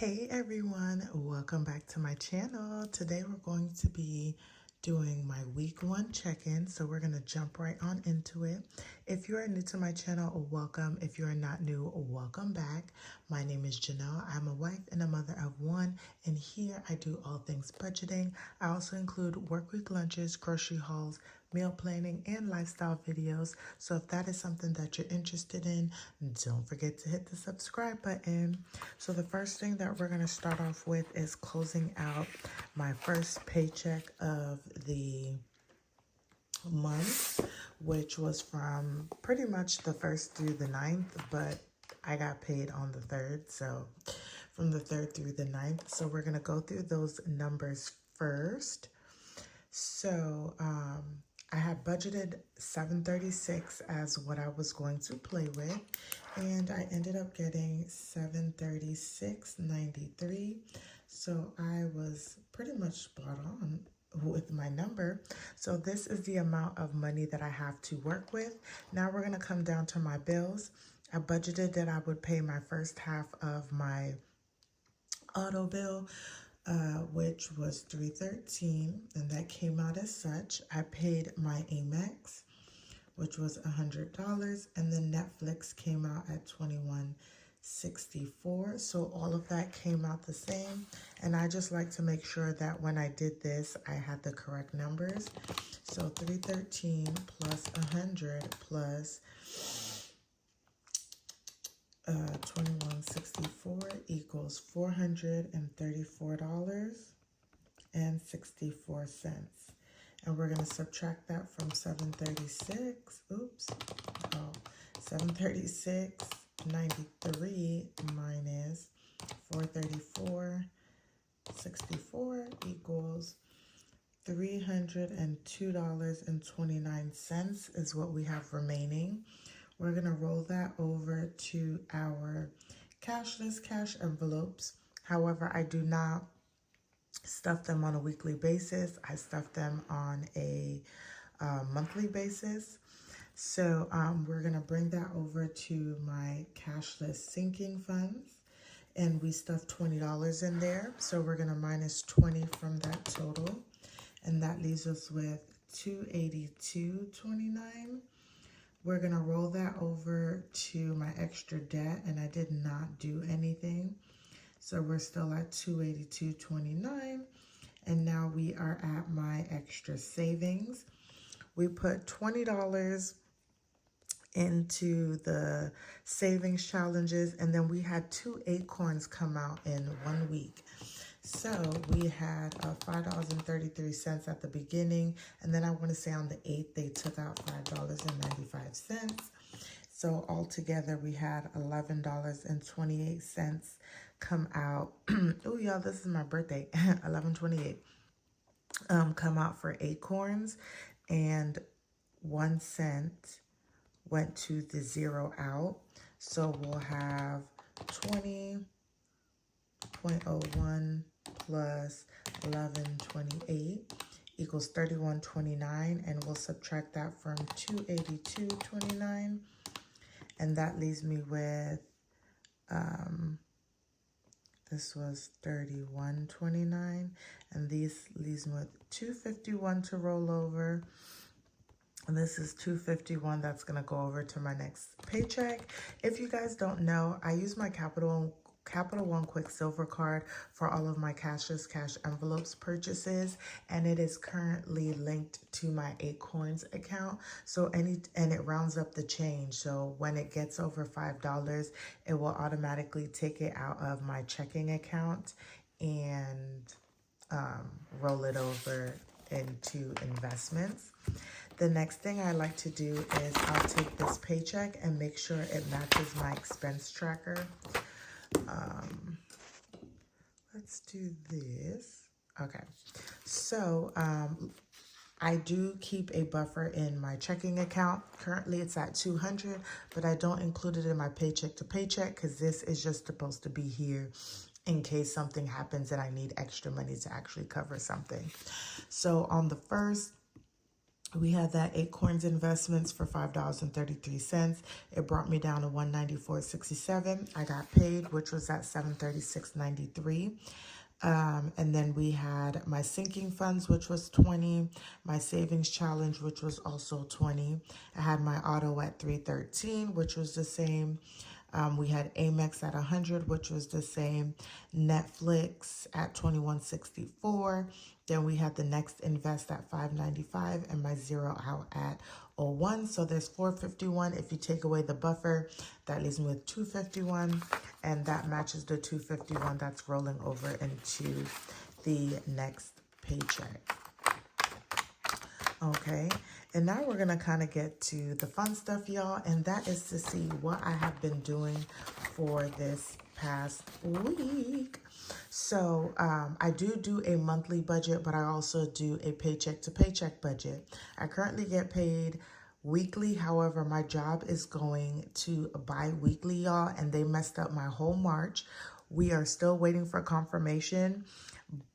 Hey everyone, welcome back to my channel. Today we're going to be doing my week 1 check-in, so we're going to jump right on into it. If you are new to my channel, welcome. If you are not new, welcome back. My name is Janelle. I'm a wife and a mother of 1, and here I do all things budgeting. I also include work week lunches, grocery hauls, meal planning, and lifestyle videos. So if that is something that you're interested in, don't forget to hit the subscribe button. So the first thing that we're going to start off with is closing out my first paycheck of the month, which was from pretty much the 1st through the 9th, but I got paid on the 3rd, so from the 3rd through the 9th. So we're going to go through those numbers first. So I had budgeted $736 as what I was going to play with, and I ended up getting $736.93. So I was pretty much spot on with my number. So this is the amount of money that I have to work with. Now we're going to come down to my bills. I budgeted that I would pay my first half of my auto bill, which was $313, and that came out as such. I paid my Amex, which was $100, and then Netflix came out at $21.64. So all of that came out the same, and I just like to make sure that when I did this, I had the correct numbers. So $313 plus 100 plus 2164 equals $434.64. And we're going to subtract that from 736. Oops. Oh, 736.93 minus 434.64 equals $302.29 is what we have remaining. We're going to roll that over to our cashless cash envelopes. However, I do not stuff them on a weekly basis. I stuff them on a monthly basis. So we're going to bring that over to my cashless sinking funds, and we stuffed $20 in there. So we're going to minus 20 from that total, and that leaves us with $282.29. We're going to roll that over to my extra debt, and I did not do anything. So we're still at $282.29, and now we are at my extra savings. We put $20 into the savings challenges, and then we had 2 acorns come out in 1 week. So we had $5.33 at the beginning, and then I want to say on the 8th they took out $5.95. So altogether we had $11.28 come out. Oh y'all, this is my birthday. 11/28 come out for acorns, and 1 cent went to the zero out. So we'll have 20.01 plus 11.28 equals 31.29, and we'll subtract that from 282.29, and that leaves me with this was 31.29, and these leaves me with 251 to roll over. And this is $251 that's going to go over to my next paycheck. If you guys don't know, I use my Capital One Quicksilver card for all of my cashless cash envelopes purchases, and it is currently linked to my Acorns account. So and it rounds up the change. So when it gets over $5, it will automatically take it out of my checking account and roll it over into investments. The next thing I like to do is I'll take this paycheck and make sure it matches my expense tracker. Let's do this. Okay, so I do keep a buffer in my checking account. Currently it's at $200, but I don't include it in my paycheck to paycheck because this is just supposed to be here in case something happens and I need extra money to actually cover something. So on the 1st, We had that Acorns Investments for $5.33. It brought me down to $194.67. I got paid, which was at $736.93. And then we had my sinking funds, which was 20, my savings challenge, which was also 20. I had my auto at 313, which was the same. We had Amex at 100, which was the same. Netflix at 2164. Then we had the Next Invest at 595 and my zero out at 01. So there's 451. If you take away the buffer, that leaves me with 251, and that matches the 251 that's rolling over into the next paycheck. Okay, and now we're gonna kind of get to the fun stuff, y'all, and that is to see what I have been doing for this past week. So I do a monthly budget, but I also do a paycheck to paycheck budget. I currently get paid weekly. However, my job is going to bi-weekly, y'all, and they messed up my whole March. We are still waiting for confirmation,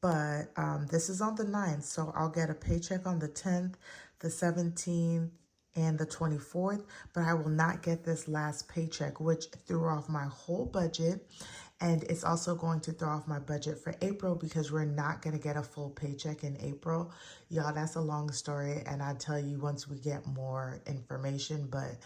but this is on the 9th, so I'll get a paycheck on the 10th, the 17th, and the 24th, but I will not get this last paycheck, which threw off my whole budget. And it's also going to throw off my budget for April because we're not going to get a full paycheck in April. Y'all, that's a long story, and I'll tell you once we get more information, but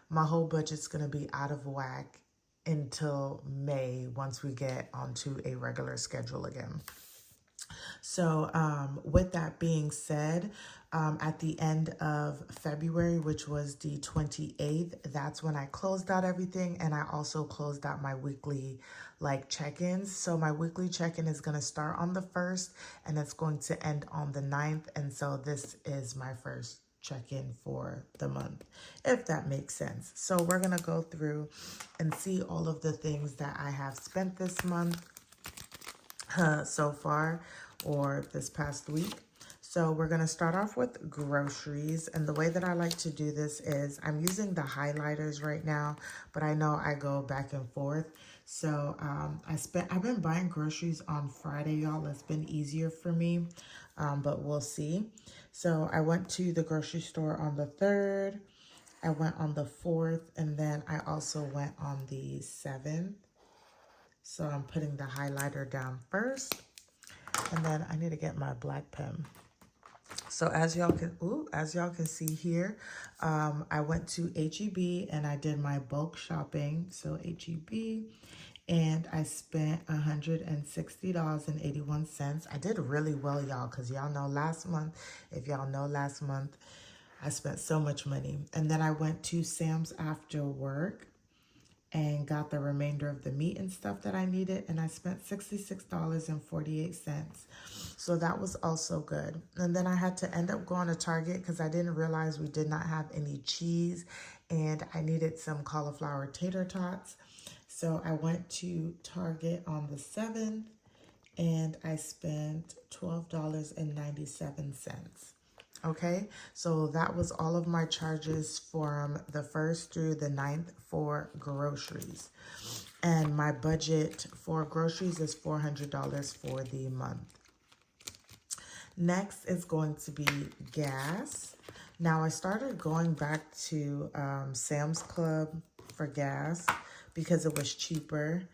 my whole budget's going to be out of whack until May once we get onto a regular schedule again. So with that being said, at the end of February, which was the 28th, that's when I closed out everything, and I also closed out my weekly check-ins. So my weekly check-in is going to start on the 1st and it's going to end on the 9th. And so this is my first check-in for the month, if that makes sense. So we're going to go through and see all of the things that I have spent this month so far, or this past week. So we're going to start off with groceries. And the way that I like to do this is I'm using the highlighters right now, but I know I go back and forth. So I've been buying groceries on Friday, y'all. It's been easier for me, but we'll see. So I went to the grocery store on the 3rd. I went on the 4th, and then I also went on the 7th. So I'm putting the highlighter down first, and then I need to get my black pen. So as y'all can see here, I went to HEB and I did my bulk shopping. So HEB, and I spent $160.81. I did really well, y'all, because y'all know last month, I spent so much money. And then I went to Sam's after work and got the remainder of the meat and stuff that I needed, and I spent $66.48. So that was also good. And then I had to end up going to Target because I didn't realize we did not have any cheese, and I needed some cauliflower tater tots. So I went to Target on the 7th, and I spent $12.97. Okay, so that was all of my charges from the 1st through the 9th for groceries. And my budget for groceries is $400 for the month. Next is going to be gas. Now I started going back to Sam's Club for gas because it was cheaper.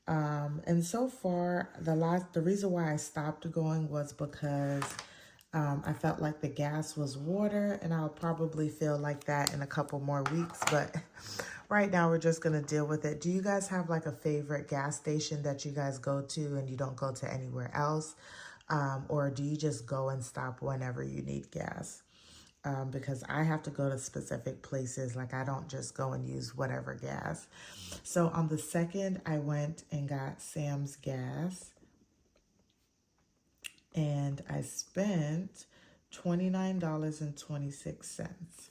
And so far, the reason why I stopped going was because I felt like the gas was water, and I'll probably feel like that in a couple more weeks. But right now, we're just going to deal with it. Do you guys have like a favorite gas station that you guys go to and you don't go to anywhere else? Or do you just go and stop whenever you need gas? Because I have to go to specific places. Like, I don't just go and use whatever gas. So on the 2nd, I went and got Sam's gas, and I spent $29.26.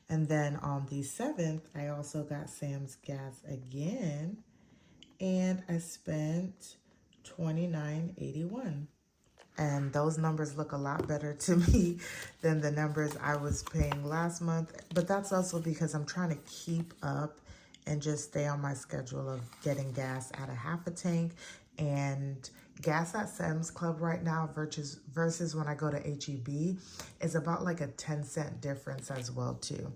And then on the 7th, I also got Sam's gas again, and I spent $29.81. And those numbers look a lot better to me than the numbers I was paying last month. But that's also because I'm trying to keep up and just stay on my schedule of getting gas at a half a tank. And, gas at Sam's Club right now versus when I go to HEB is about like a 10-cent difference as well too.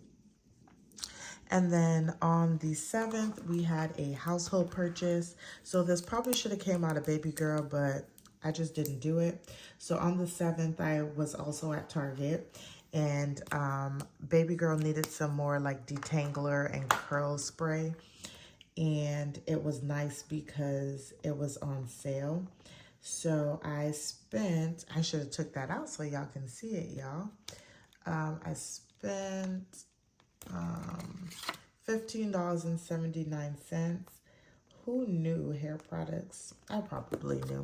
And then on the 7th, we had a household purchase. So this probably should have came out of Baby Girl, but I just didn't do it. So on the 7th, I was also at Target, and Baby Girl needed some more like detangler and curl spray. And it was nice because it was on sale. So I should have took that out so y'all can see it, y'all. I spent $15.79. Who knew hair products? I probably knew.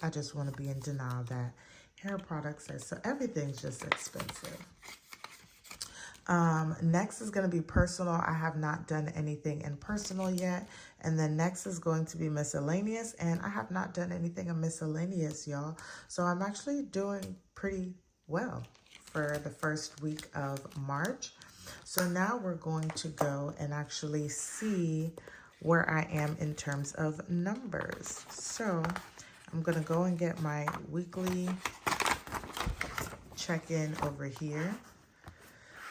I just want to be in denial that hair products are so, everything's just expensive. Next is going to be personal. I have not done anything in personal yet. And then next is going to be miscellaneous. And I have not done anything in miscellaneous, y'all. So I'm actually doing pretty well for the first week of March. So now we're going to go and actually see where I am in terms of numbers. So I'm going to go and get my weekly check-in over here.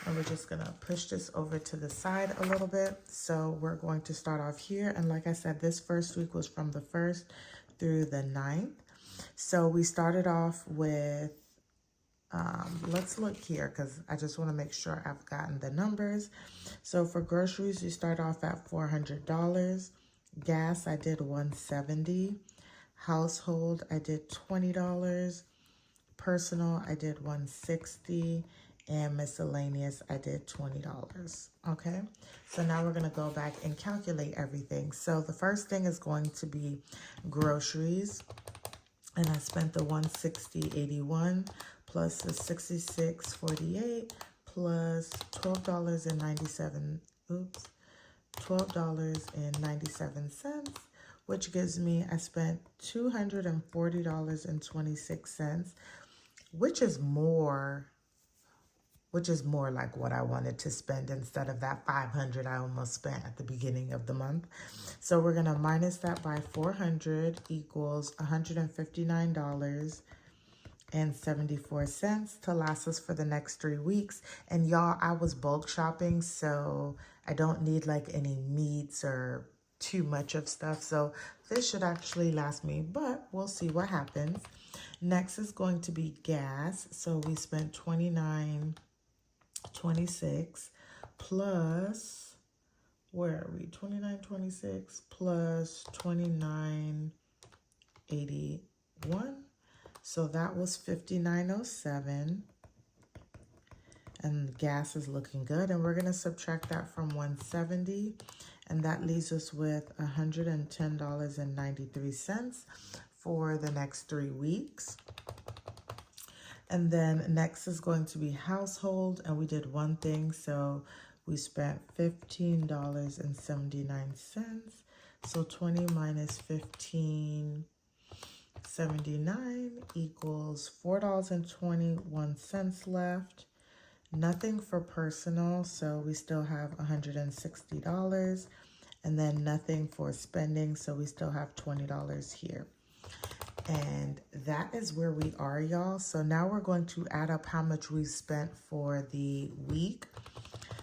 And we're just going to push this over to the side a little bit. So we're going to start off here. And like I said, this first week was from the 1st through the 9th. So we started off with, let's look here because I just want to make sure I've gotten the numbers. So for groceries, we start off at $400. Gas, I did $170. Household, I did $20. Personal, I did $160. And miscellaneous, I did $20. Okay, so now we're going to go back and calculate everything. So the first thing is going to be groceries. And I spent the $160.81 plus the $66.48 plus $12.97, which gives me, I spent $240.26, which is more like what I wanted to spend instead of that $500 I almost spent at the beginning of the month. So we're going to minus that by 400 equals $159.74 to last us for the next 3 weeks. And y'all, I was bulk shopping, so I don't need like any meats or too much of stuff. So this should actually last me, but we'll see what happens. Next is going to be gas. So we spent $29.26 plus, where are we? $29.26 plus $29.81. So that was $59.07. And gas is looking good. And we're going to subtract that from $170. And that leaves us with $110.93 for the next 3 weeks. And then next is going to be household, and we did one thing, so we spent $15.79. So 20 minus 15.79 equals $4.21 left. Nothing for personal, so we still have $160. And then nothing for spending, so we still have $20 here. And that is where we are, y'all. So now we're going to add up how much we spent for the week.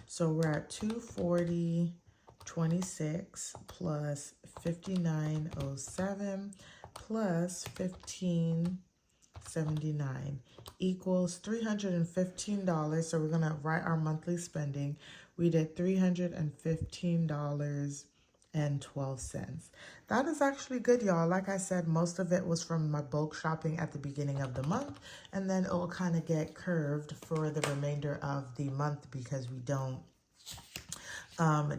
So we're at $240.26 plus $59.07 plus $15.79 equals $315. So we're going to write our monthly spending. We did $315.12. That is actually good, y'all. Like I said, most of it was from my bulk shopping at the beginning of the month, and then it will kind of get curved for the remainder of the month because we don't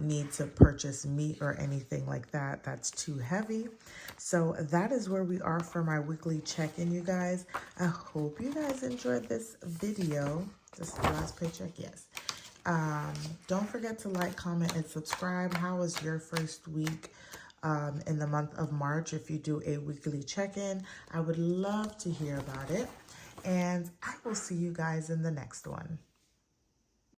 need to purchase meat or anything like that. That's too heavy. So that is where we are for my weekly check-in, you guys. I hope you guys enjoyed this video. This is the last paycheck, yes. Don't forget to like, comment, and subscribe. How was your first week in the month of March? If you do a weekly check-in, I would love to hear about it. And I will see you guys in the next one.